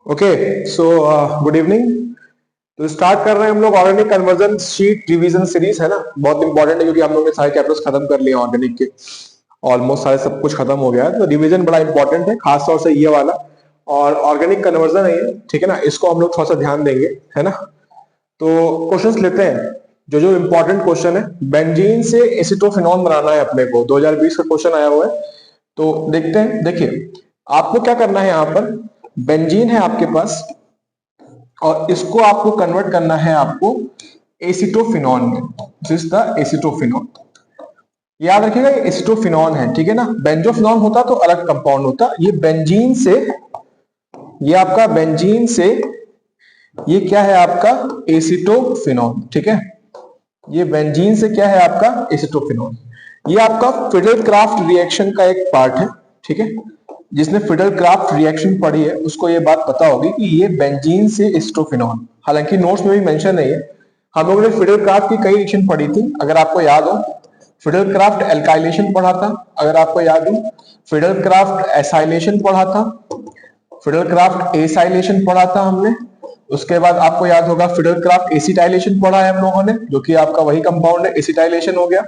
Okay so good evening. तो start कर रहे हैं हम लोग organic conversion sheet revision series, है ना। बहुत इंपॉर्टेंट है क्योंकि हम लोग ने सारे चैप्टर्स खत्म कर लिए ऑर्गेनिक के, ऑलमोस्ट सारे सब कुछ खत्म हो गया है। तो रिवीजन बड़ा इंपॉर्टेंट है, खास तौर से ये वाला और ऑर्गेनिक कन्वर्जन है ये, ठीक है ना। इसको हम लोग थोड़ा सा ध्यान देंगे, है ना। तो क्वेश्चंस लेते हैं। जो जो इंपॉर्टेंट क्वेश्चन है, बेंजीन से एसिटोफिनॉन बनाना है अपने को, 2020 का क्वेश्चन आया हुआ है। तो देखते हैं। देखिए आपको क्या करना है, यहाँ पर बेंजीन है आपके पास और इसको आपको कन्वर्ट करना है आपको एसिटोफिनॉन में। This is the acetophenone. याद रखिएगा ये एसिटोफिनॉन है, ठीक है ना। बेंजोफिनॉन होता तो अलग कंपाउंड होता। ये बेंजीन से, ये आपका बेंजीन से, ये क्या है आपका एसिटोफिनॉन, ठीक है। ये बेंजीन से क्या है आपका एसिटोफिनॉन। ये आपका फिडल क्राफ्ट रिएक्शन का एक पार्ट है, ठीक है। जिसने फिडल क्राफ्ट रिएक्शन पढ़ी है उसको ये बात पता होगी कि ये बेंजीन से एसिटोफिनॉन, हालांकि नोट्स में भी मेंशन नहीं है। हम लोगों ने फिडल क्राफ्ट की कई रिएक्शन पढ़ी थी, अगर आपको याद हो। फिडल क्राफ्ट एल्काइलेशन पढ़ा था, अगर आपको याद हो। फिडल क्राफ्ट एसाइलेशन पढ़ा था, फिडल क्राफ्ट एसाइलेशन पढ़ा था हमने। उसके बाद आपको याद होगा फिडल क्राफ्ट एसिटाइलेशन पढ़ा है हम लोगों ने, जो कि आपका वही कंपाउंड है, एसिटाइलेशन हो गया।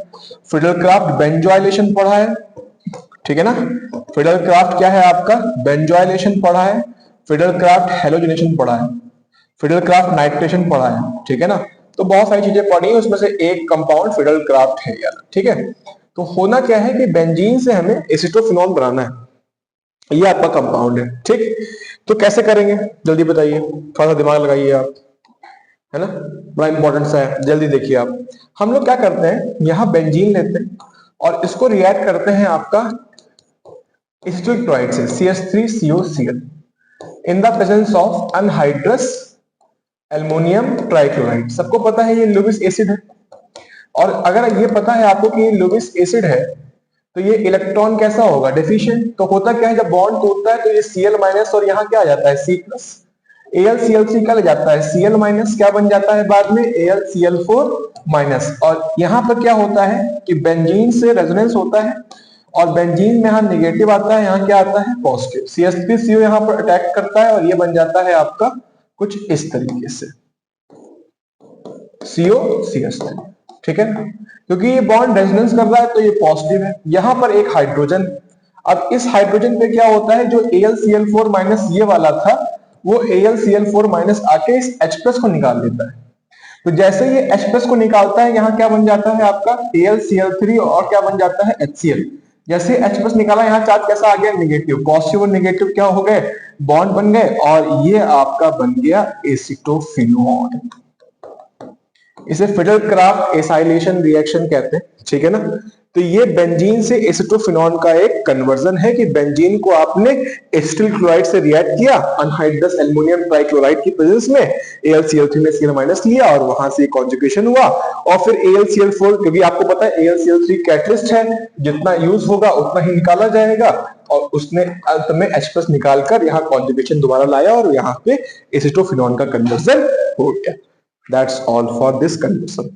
फिडल क्राफ्ट बेंजोइलेशन पढ़ा है, ठीक है ना। फिडल क्राफ्ट क्या है आपका बेंजोइलेशन पढ़ा है। फिडल क्राफ्ट हेलोजिनेशन पढ़ा है। फिडल क्राफ्ट नाइट्रेशन पढ़ा है, ठीक है ना। तो बहुत सारी चीजें पढ़ी है, उसमें से एक कंपाउंड फिडल क्राफ्ट है यार, ठीक है। तो होना क्या है कि बेंजीन से हमें एसिटोफिनॉन बनाना है, ये आपका कंपाउंड है, ठीक। तो कैसे करेंगे जल्दी बताइए, थोड़ा सा दिमाग लगाइए आप, है ना। बड़ा इंपॉर्टेंट सा है, जल्दी देखिए आप। हम लोग क्या करते हैं, यहाँ बेंजीन लेते हैं और इसको रिएक्ट करते हैं आपका एसिटिक क्लोराइड से, CH3COCl in the presence of anhydrous aluminium trichloride. सबको पता है ये लुईस एसिड है, और अगर ये पता है आपको कि ये लुईस एसिड है तो ये इलेक्ट्रॉन कैसा होगा, डेफिशिएंट। तो होता क्या है, जब बॉन्ड टूटता है तो ये Cl माइनस और यहाँ क्या आ जाता है C+, AlCl3 क्या ले जाता है Cl माइनस, क्या बन जाता है बाद में AlCl4 माइनस। और यहाँ पर क्या होता है कि बेंजीन से रेजोनेंस होता है और बेंजीन में यहाँ निगेटिव आता है, यहाँ क्या आता है पॉजिटिव। CH3CO यहाँ पर अटैक करता है और ये बन जाता है आपका कुछ इस तरीके से COCH3, ठीक है। क्योंकि ये बॉन्ड रेजोनेंस कर रहा है तो ये पॉजिटिव है। यहां पर एक हाइड्रोजन, अब इस हाइड्रोजन पे क्या होता है, जो AlCl4 माइनस ये वाला था वो AlCl4 माइनस आके इस H प्लस को निकाल देता है। तो जैसे ये H प्लस को निकालता है, यहाँ क्या बन जाता है आपका AlCl3 और क्या बन जाता है HCl। जैसे H प्लस निकाला, यहाँ चार्ज कैसा आ गया नेगेटिव, पॉजिटिव और नेगेटिव क्या हो गए, बॉन्ड बन गए और ये आपका बन गया एसिटोफिनॉन। इसे फिडल क्राफ्ट एसाइलेशन रिएक्शन कहते हैं, ठीक है ना। तो ये बेंजीन से एसिटोफिनॉन का एक कन्वर्जन है कि बेंजीन को आपने एसिटिल क्लोराइड से रिएक्ट किया अनहाइड्रस एल्युमिनियम ट्राइक्लोराइड की प्रेजेंस में, AlCl3 ने Cl माइनस लिया और वहां से कॉन्जुगेशन हुआ और फिर AlCl4, क्योंकि आपको पता है AlCl3 कैटलिस्ट है, जितना यूज होगा उतना ही निकाला जाएगा, और उसने अंत में H+ निकालकर यहाँ कॉन्जुगेशन दोबारा लाया और यहाँ पे एसिटोफिनॉन का कन्वर्जन हो गया। That's all for this conversion.